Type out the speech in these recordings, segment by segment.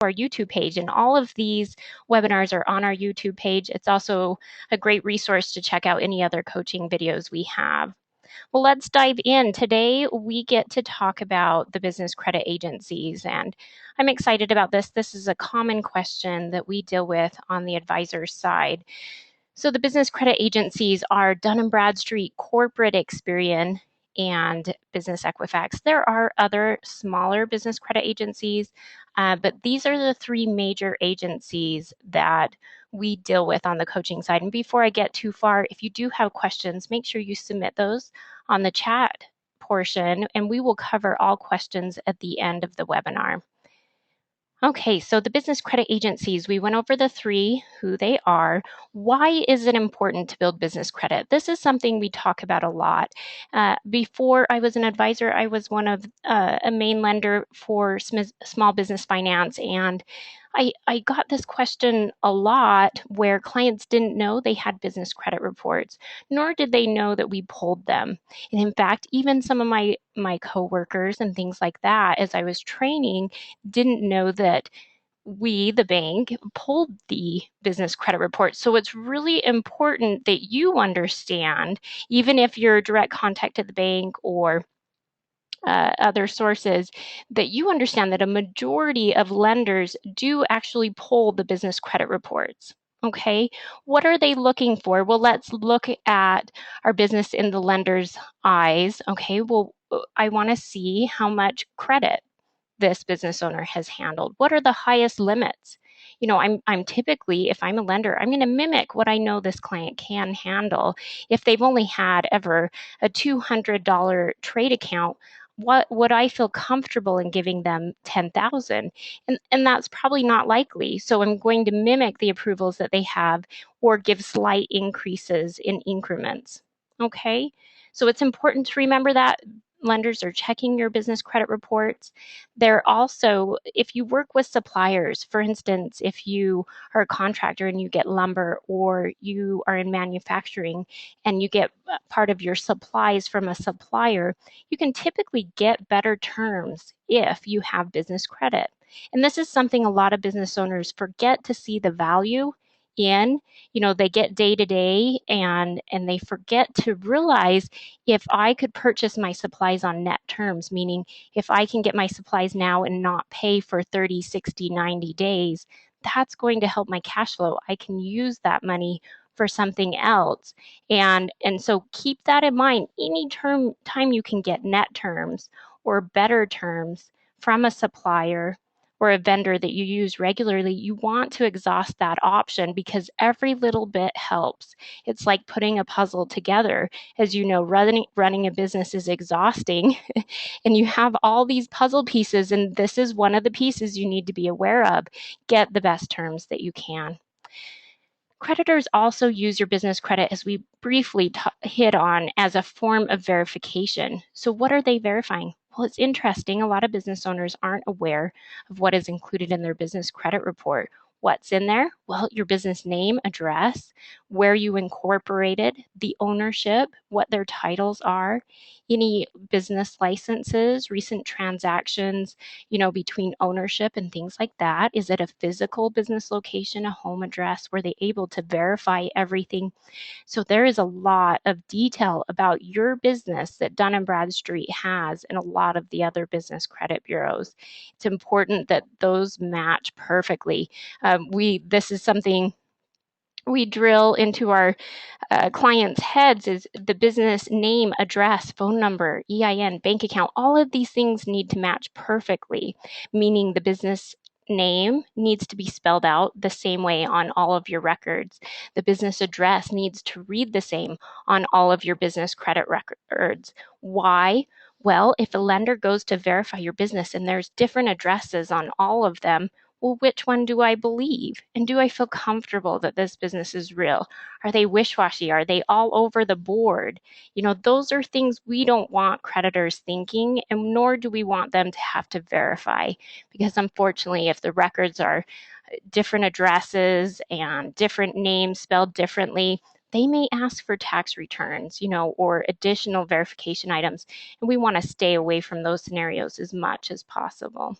our YouTube page, and all of these webinars are on our YouTube page. It's also a great resource to check out any other coaching videos we have. Well, let's dive in. Today, we get to talk about the business credit agencies, and I'm excited about this. This is a common question that we deal with on the advisor side. So the business credit agencies are Dun & Bradstreet, Corporate, Experian, and Business Equifax. There are other smaller business credit agencies, but these are the three major agencies that we deal with on the coaching side. And before I get too far, if you do have questions, make sure you submit those on the chat portion, and we will cover all questions at the end of the webinar. Okay, so the business credit agencies, we went over the three, who they are. Why is it important to build business credit? This is something we talk about a lot. Before I was an advisor, I was one of a main lender for small business finance, and I got this question a lot where clients didn't know they had business credit reports, nor did they know that we pulled them. And in fact, even some of my coworkers and things like that, as I was training, didn't know that we, the bank, pulled the business credit report. So it's really important that you understand, even if you're direct contact at the bank or other sources, that you understand that a majority of lenders do actually pull the business credit reports. Okay, what are they looking for? Well, let's look at our business in the lender's eyes. Okay, well, I want to see how much credit this business owner has handled. What are the highest limits? You know, I'm typically, if I'm a lender, I'm going to mimic what I know this client can handle. If they've only had ever a $200 trade account, what would I feel comfortable in giving them 10,000? And that's probably not likely. So I'm going to mimic the approvals that they have or give slight increases in increments. Okay? So it's important to remember that lenders are checking your business credit reports. They're also, if you work with suppliers, for instance, if you are a contractor and you get lumber, or you are in manufacturing and you get part of your supplies from a supplier, you can typically get better terms if you have business credit. And this is something a lot of business owners forget to see the value in. You know, they get day to day and they forget to realize, if I could purchase my supplies on net terms, meaning if I can get my supplies now and not pay for 30, 60, 90 days, that's going to help my cash flow. I can use that money for something else. And so keep that in mind. Any time you can get net terms or better terms from a supplier or a vendor that you use regularly, you want to exhaust that option, because every little bit helps. It's like putting a puzzle together. As you know, running a business is exhausting and you have all these puzzle pieces, and this is one of the pieces you need to be aware of. Get the best terms that you can. Creditors also use your business credit, as we briefly hit on, as a form of verification. So what are they verifying? Well, it's interesting. A lot of business owners aren't aware of what is included in their business credit report. What's in there? Well, your business name, address, where you incorporated, the ownership, what their titles are, any business licenses, recent transactions, between ownership and things like that. Is it a physical business location, a home address? Were they able to verify everything? So there is a lot of detail about your business that Dun & Bradstreet has and a lot of the other business credit bureaus. It's important that those match perfectly. This is something we drill into our clients' heads, is the business name, address, phone number, EIN, bank account. All of these things need to match perfectly, meaning the business name needs to be spelled out the same way on all of your records. The business address needs to read the same on all of your business credit records. Why? Well, if a lender goes to verify your business and there's different addresses on all of them, well, which one do I believe? And do I feel comfortable that this business is real? Are they wish-washy? Are they all over the board? Those are things we don't want creditors thinking, and nor do we want them to have to verify. Because unfortunately, if the records are different addresses and different names spelled differently, they may ask for tax returns, or additional verification items. And we want to stay away from those scenarios as much as possible.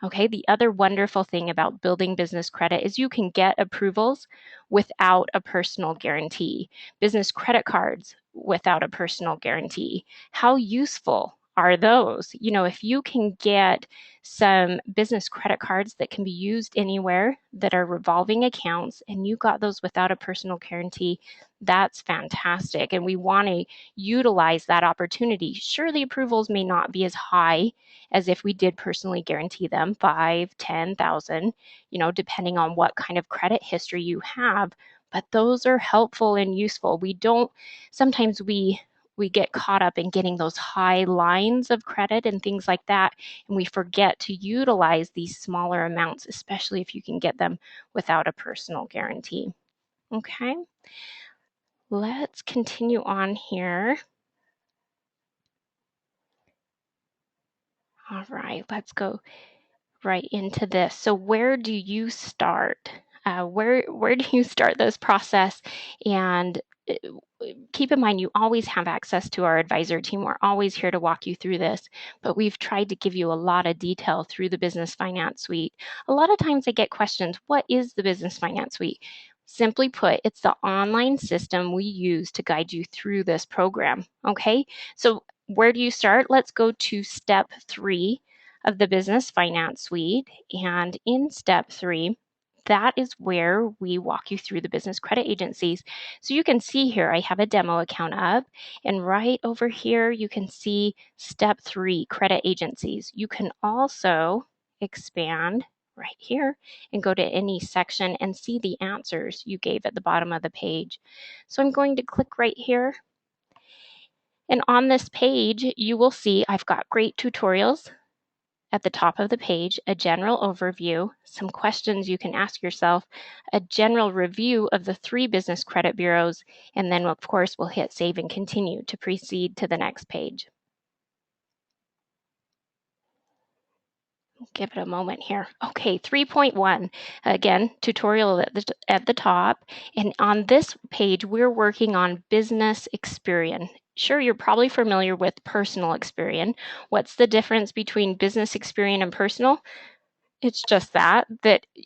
Okay, the other wonderful thing about building business credit is you can get approvals without a personal guarantee, business credit cards without a personal guarantee. How useful are those? You know, if you can get some business credit cards that can be used anywhere that are revolving accounts and you got those without a personal guarantee, that's fantastic. And we want to utilize that opportunity. Sure, the approvals may not be as high as if we did personally guarantee them 5, 10,000, you know, depending on what kind of credit history you have. But those are helpful and useful. Sometimes we get caught up in getting those high lines of credit and things like that, and we forget to utilize these smaller amounts, especially if you can get them without a personal guarantee. Okay, let's continue on here. All right, let's go right into this. So where do you start? Where do you start this process? And uh, keep in mind, you always have access to our advisor team. We're always here to walk you through this, but we've tried to give you a lot of detail through the Business Finance Suite. A lot of times I get questions, what is the Business Finance Suite? Simply put, it's the online system we use to guide you through this program, okay? So where do you start? Let's go to step 3 of the Business Finance Suite. And in step 3, that is where we walk you through the business credit agencies. So you can see here, I have a demo account up, and right over here, you can see step 3, credit agencies. You can also expand right here and go to any section and see the answers you gave at the bottom of the page. So I'm going to click right here. And on this page, you will see I've got great tutorials at the top of the page, a general overview, some questions you can ask yourself, a general review of the 3 business credit bureaus, and then of course we'll hit save and continue to proceed to the next page. Give it a moment here. Okay, 3.1. Again, tutorial at the top. And on this page, we're working on business Experian. Sure, you're probably familiar with personal Experian. What's the difference between business Experian and personal? It's just that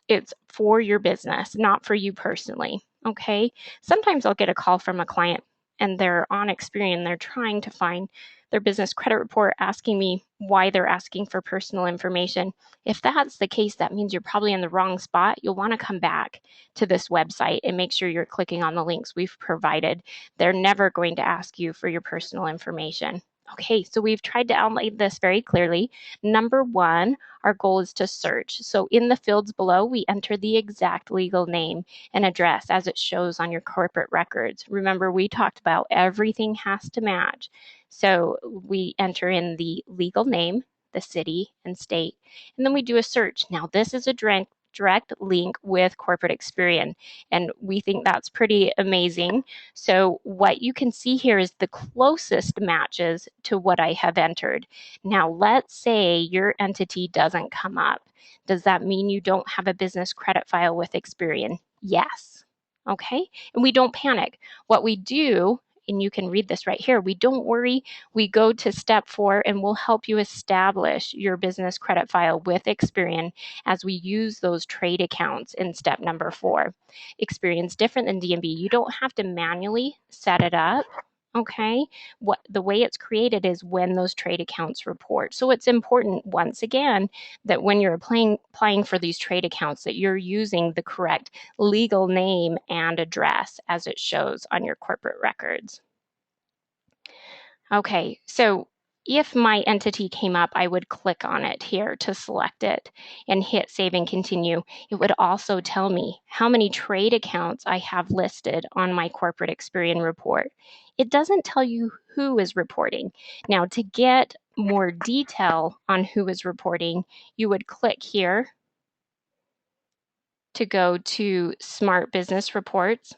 it's for your business, not for you personally. Okay. Sometimes I'll get a call from a client and they're on Experian. They're trying to find their business credit report, asking me why they're asking for personal information. If that's the case, that means you're probably in the wrong spot. You'll want to come back to this website and make sure you're clicking on the links we've provided. They're never going to ask you for your personal information. Okay, so we've tried to outline this very clearly. Number 1, our goal is to search. So in the fields below, we enter the exact legal name and address as it shows on your corporate records. Remember, we talked about everything has to match. So we enter in the legal name, the city and state, and then we do a search. Now, this is a direct link with corporate Experian, and we think that's pretty amazing. So what you can see here is the closest matches to what I have entered. Now, let's say your entity doesn't come up. Does that mean you don't have a business credit file with Experian? Yes. Okay. And we don't panic. What we do, and you can read this right here, we don't worry. We go to step 4 and we'll help you establish your business credit file with Experian as we use those trade accounts in step number 4. Experian's different than D&B. You don't have to manually set it up. Okay, the way it's created is when those trade accounts report. So it's important, once again, that when you're applying for these trade accounts, that you're using the correct legal name and address as it shows on your corporate records. Okay, so if my entity came up, I would click on it here to select it and hit save and continue. It would also tell me how many trade accounts I have listed on my corporate Experian report. It doesn't tell you who is reporting. Now, to get more detail on who is reporting, you would click here to go to Smart Business Reports.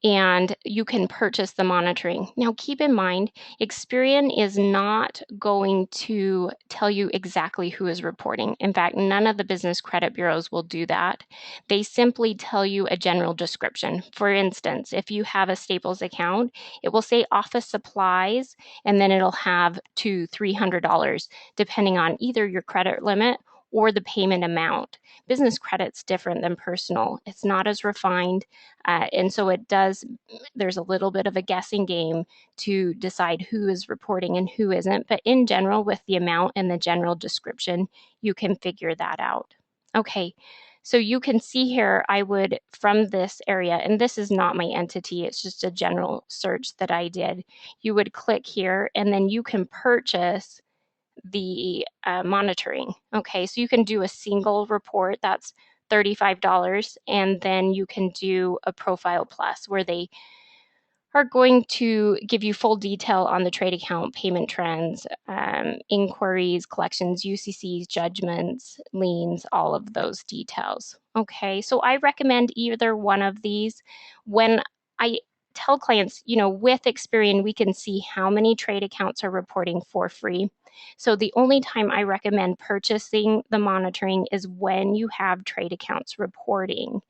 and you can purchase the monitoring. Now, keep in mind, Experian is not going to tell you exactly who is reporting. In fact, none of the business credit bureaus will do that. They simply tell you a general description. For instance, if you have a Staples account, it will say office supplies, and then it'll have to $300, depending on either your credit limit or the payment amount. Business credit's different than personal. It's not as refined, and so there's a little bit of a guessing game to decide who is reporting and who isn't. But in general, with the amount and the general description, you can figure that out. Okay, so you can see here, I would, from this area, and this is not my entity, it's just a general search that I did. You would click here, and then you can purchase the monitoring. Okay, so you can do a single report, that's $35, and then you can do a profile plus where they are going to give you full detail on the trade account, payment trends, inquiries, collections, UCCs, judgments, liens, all of those details. Okay, so I recommend either one of these. When I tell clients, with Experian, we can see how many trade accounts are reporting for free. So the only time I recommend purchasing the monitoring is when you have trade accounts reporting.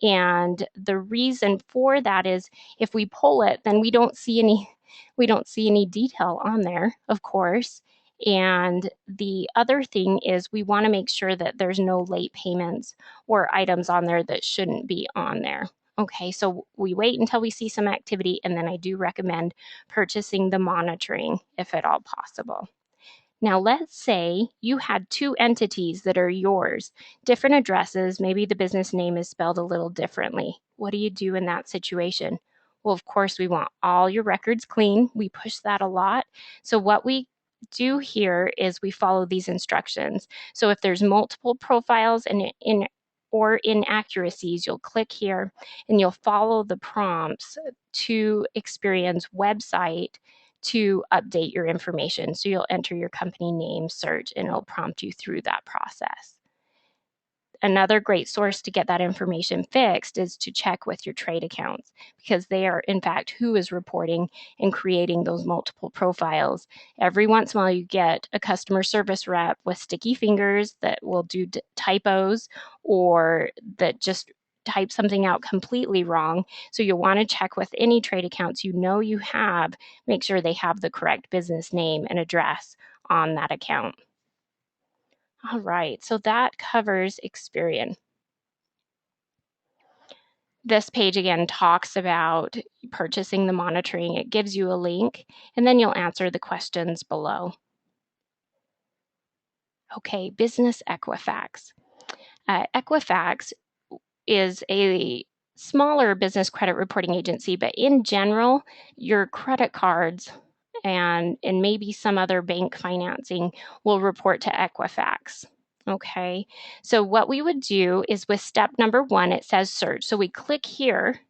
And the reason for that is if we pull it, then we don't see any detail on there, of course. And the other thing is we want to make sure that there's no late payments or items on there that shouldn't be on there. Okay, so we wait until we see some activity, and then I do recommend purchasing the monitoring if at all possible. Now, let's say you had two entities that are yours, different addresses, maybe the business name is spelled a little differently. What do you do in that situation? Well, of course, we want all your records clean. We push that a lot. So what we do here is we follow these instructions. So if there's multiple profiles or inaccuracies, you'll click here and you'll follow the prompts to Experian's website to update your information. So you'll enter your company name, search, and it'll prompt you through that process. Another great source to get that information fixed is to check with your trade accounts, because they are, in fact, who is reporting and creating those multiple profiles. Every once in a while, you get a customer service rep with sticky fingers that will do typos or that just type something out completely wrong. So you'll want to check with any trade accounts you have, make sure they have the correct business name and address on that account. All right, so that covers Experian. This page again talks about purchasing the monitoring. It gives you a link, and then you'll answer the questions below. Okay, Business Equifax. Equifax is a smaller business credit reporting agency, but in general, your credit cards and maybe some other bank financing will report to Equifax. Okay, so what we would do is with step number 1, it says search. So we click here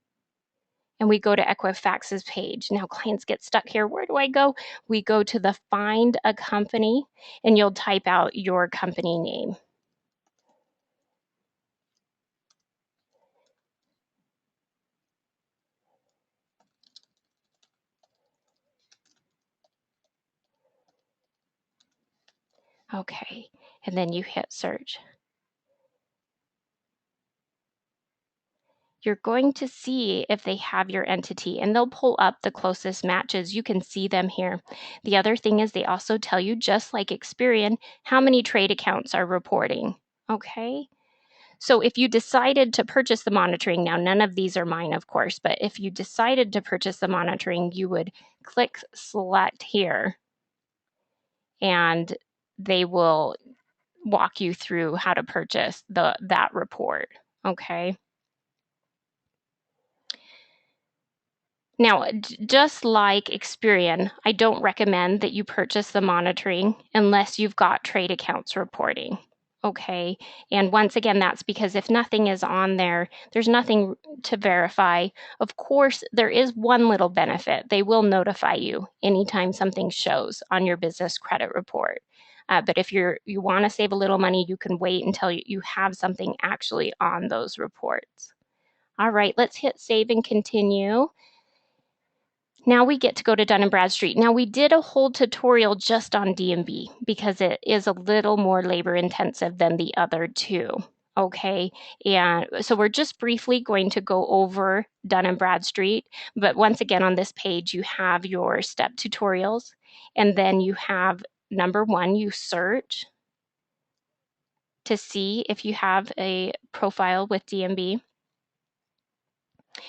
and we go to Equifax's page. Now clients get stuck here. Where do I go? We go to the Find a Company, and you'll type out your company name. Okay, and then you hit search. You're going to see if they have your entity, and they'll pull up the closest matches. You can see them here. The other thing is they also tell you, just like Experian, how many trade accounts are reporting. Okay, so if you decided to purchase the monitoring, now none of these are mine, of course, but if you decided to purchase the monitoring, you would click select here, and they will walk you through how to purchase that report. Okay. Now, just like Experian, I don't recommend that you purchase the monitoring unless you've got trade accounts reporting. Okay, and once again, that's because if nothing is on there, there's nothing to verify. Of course, there is one little benefit. They will notify you anytime something shows on your business credit report. But if you want to save a little money, you can wait until you have something actually on those reports. All right, let's hit save and continue. Now we get to go to Dun & Bradstreet. Now we did a whole tutorial just on D&B because it is a little more labor intensive than the other two. Okay, and so we're just briefly going to go over Dun & Bradstreet, but once again on this page you have your step tutorials, and then you have number one, you search to see if you have a profile with D&B.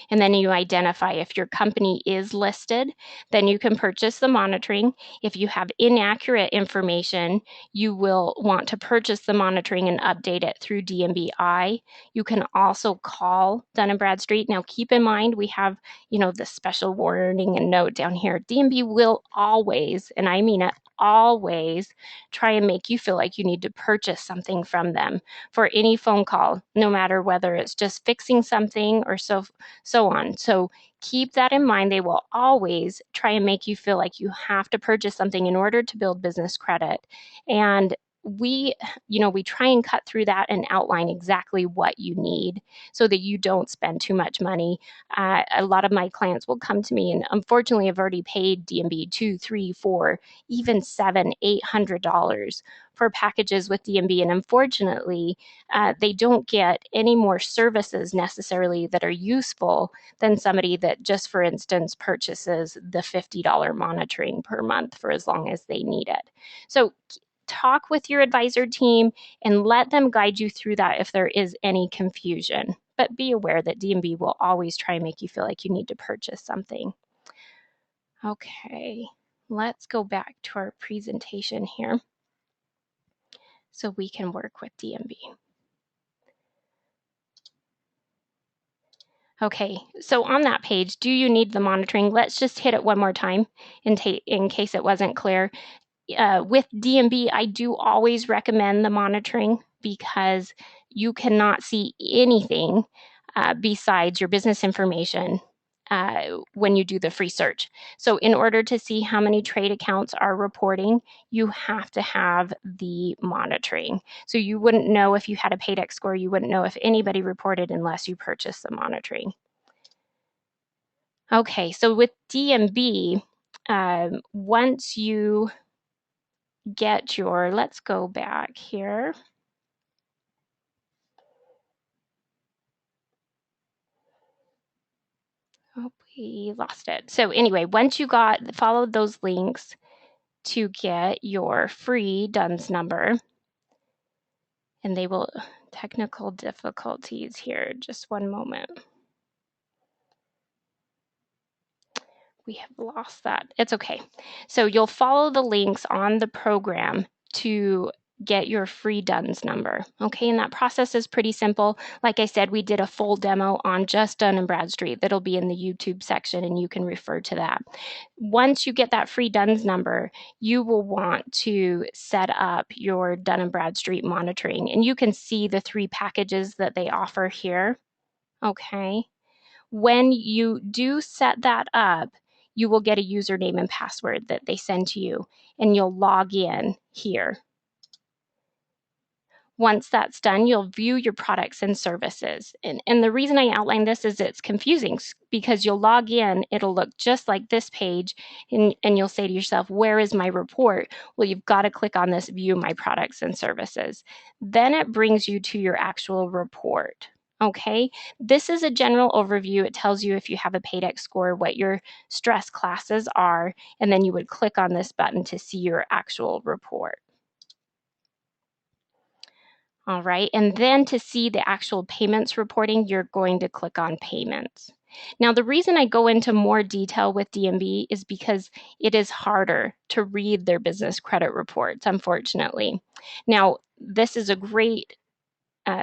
And then you identify if your company is listed, then you can purchase the monitoring. If you have inaccurate information, you will want to purchase the monitoring and update it through DMBI. You can also call Dun & Bradstreet. Now keep in mind we have, the special warning and note down here. DMB will always, and I mean it, always try and make you feel like you need to purchase something from them for any phone call, no matter whether it's just fixing something or so on. So keep that in mind. They will always try and make you feel like you have to purchase something in order to build business credit. And we try and cut through that and outline exactly what you need so that you don't spend too much money. A lot of my clients will come to me, and unfortunately I've already paid DMB $200, $300, $400, even $700, $800 for packages with DMB, and unfortunately they don't get any more services necessarily that are useful than somebody that just, for instance, purchases the $50 monitoring per month for as long as they need it. So talk with your advisor team and let them guide you through that if there is any confusion. But be aware that DMB will always try and make you feel like you need to purchase something. Okay, let's go back to our presentation here so we can work with DMB. Okay, so on that page, do you need the monitoring? Let's just hit it one more time in case it wasn't clear. With DMB, I do always recommend the monitoring because you cannot see anything besides your business information when you do the free search. So in order to see how many trade accounts are reporting, you have to have the monitoring. So you wouldn't know if you had a Paydex score, you wouldn't know if anybody reported unless you purchased the monitoring. Okay, so with DMB, once you get your, let's go back here. Oh, we lost it. So anyway, once you followed those links to get your free DUNS number, and they will, technical difficulties here, just one moment. We have lost that. It's okay. So you'll follow the links on the program to get your free DUNS number. Okay, and that process is pretty simple. Like I said, we did a full demo on just Dun & Bradstreet. That'll be in the YouTube section and you can refer to that. Once you get that free DUNS number, you will want to set up your Dun & Bradstreet monitoring, and you can see the 3 packages that they offer here. Okay. When you do set that up, you will get a username and password that they send to you, and you'll log in here. Once that's done, you'll view your products and services. And the reason I outline this is it's confusing because you'll log in, it'll look just like this page, and you'll say to yourself, where is my report? Well, you've got to click on this view my products and services. Then it brings you to your actual report. Okay, this is a general overview. It tells you if you have a Paydex score, what your stress classes are, and then you would click on this button to see your actual report. All right, and then to see the actual payments reporting, you're going to click on payments. Now, the reason I go into more detail with DMB is because it is harder to read their business credit reports, unfortunately. Now, this is a great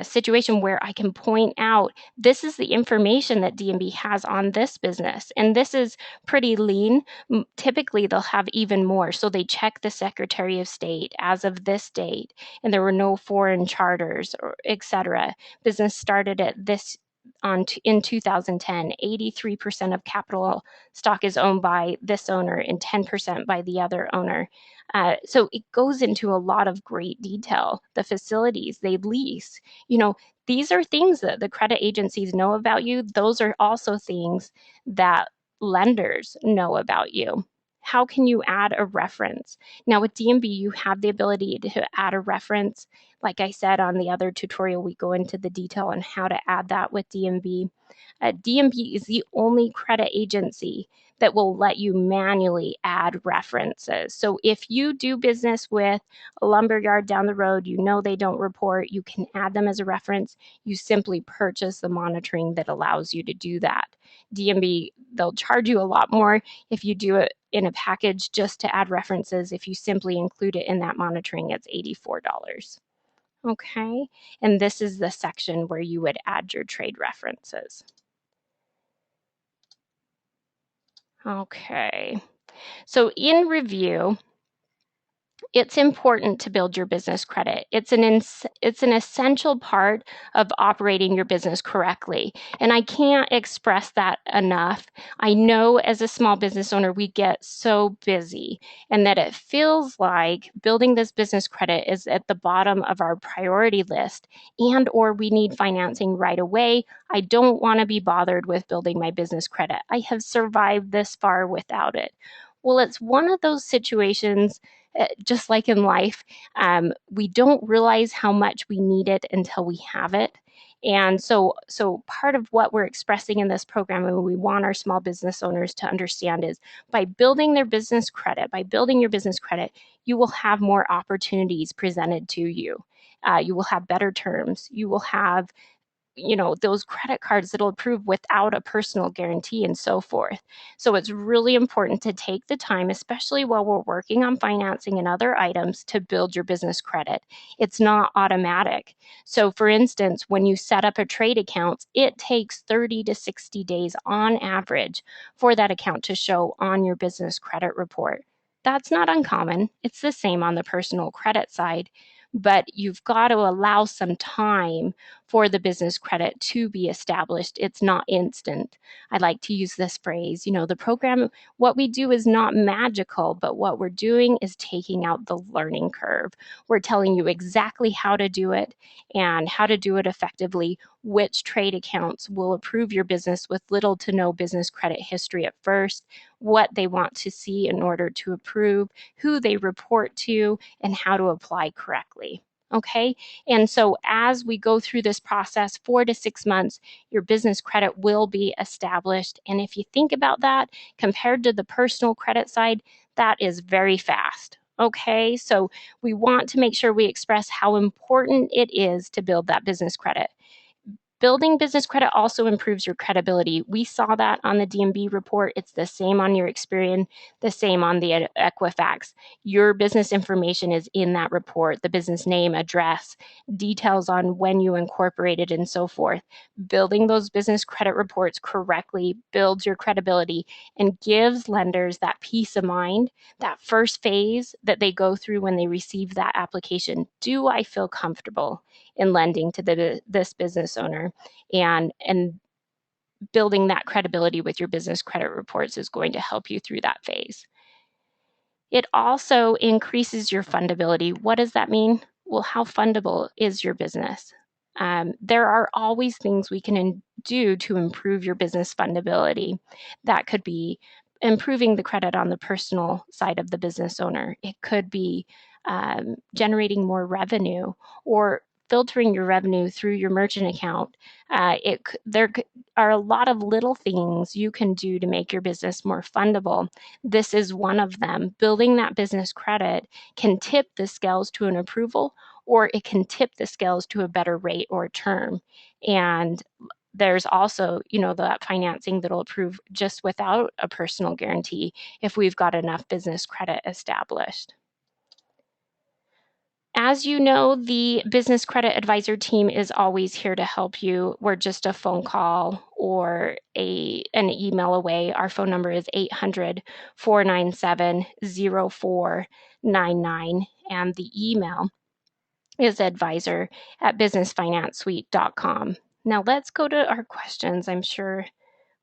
situation where I can point out this is the information that DMB has on this business, and this is pretty lean. Typically, they'll have even more. So they check the Secretary of State as of this date, and there were no foreign charters, or etc. Business started at this in 2010, 83% of capital stock is owned by this owner and 10% by the other owner. So it goes into a lot of great detail. The facilities they lease, these are things that the credit agencies know about you. Those are also things that lenders know about you. How can you add a reference? Now with D&B, you have the ability to add a reference. Like I said on the other tutorial, we go into the detail on how to add that with D&B. D&B is the only credit agency that will let you manually add references. So if you do business with a lumberyard down the road, they don't report, you can add them as a reference. You simply purchase the monitoring that allows you to do that. D&B, they'll charge you a lot more if you do it in a package just to add references. If you simply include it in that monitoring, it's $84. Okay, and this is the section where you would add your trade references. Okay, so in review, it's important to build your business credit. It's an essential part of operating your business correctly. And I can't express that enough. I know as a small business owner, we get so busy and that it feels like building this business credit is at the bottom of our priority list or we need financing right away. I don't want to be bothered with building my business credit. I have survived this far without it. Well, it's one of those situations, just like in life, we don't realize how much we need it until we have it. And so part of what we're expressing in this program and we want our small business owners to understand is by building your business credit, you will have more opportunities presented to you. You will have better terms. You will have those credit cards that'll approve without a personal guarantee and so forth. So it's really important to take the time, especially while we're working on financing and other items, to build your business credit. It's not automatic. So for instance, when you set up a trade account, it takes 30 to 60 days on average for that account to show on your business credit report. That's not uncommon. It's the same on the personal credit side, but you've got to allow some time for the business credit to be established. It's not instant. I like to use this phrase, the program, what we do is not magical, but what we're doing is taking out the learning curve. We're telling you exactly how to do it and how to do it effectively, which trade accounts will approve your business with little to no business credit history at first, what they want to see in order to approve, who they report to, and how to apply correctly. Okay, and so as we go through this process, 4 to 6 months, your business credit will be established. And if you think about that compared to the personal credit side, that is very fast. Okay, so we want to make sure we express how important it is to build that business credit. Building business credit also improves your credibility. We saw that on the D&B report. It's the same on your Experian, the same on the Equifax. Your business information is in that report, the business name, address, details on when you incorporated, and so forth. Building those business credit reports correctly builds your credibility and gives lenders that peace of mind, that first phase that they go through when they receive that application. Do I feel comfortable in lending to this business owner? And building that credibility with your business credit reports is going to help you through that phase. It also increases your fundability. What does that mean? Well, how fundable is your business? There are always things we can do to improve your business fundability. That could be improving the credit on the personal side of the business owner. It could be generating more revenue or filtering your revenue through your merchant account. There are a lot of little things you can do to make your business more fundable. This is one of them. Building that business credit can tip the scales to an approval, or it can tip the scales to a better rate or term. And there's also, that financing that'll approve just without a personal guarantee if we've got enough business credit established. As you know, the business credit advisor team is always here to help you. We're just a phone call or an email away. Our phone number is 800-497-0499, and the email is advisor@businessfinancesuite.com. Now let's go to our questions. I'm sure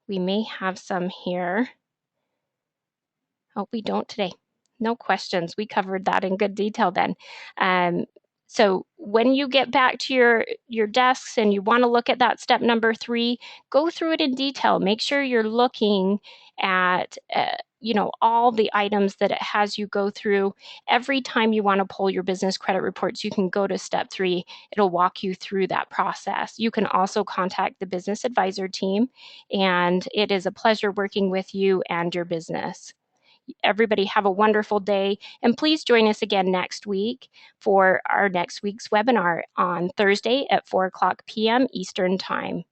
we may have some here. Oh, we don't today. No questions. We covered that in good detail then. So when you get back to your desks and you want to look at that step number 3, go through it in detail. Make sure you're looking at all the items that it has you go through. Every time you want to pull your business credit reports, you can go to step 3. It'll walk you through that process. You can also contact the business advisor team, and it is a pleasure working with you and your business. Everybody have a wonderful day, and please join us again next week for our next week's webinar on Thursday at 4:00 p.m. Eastern Time.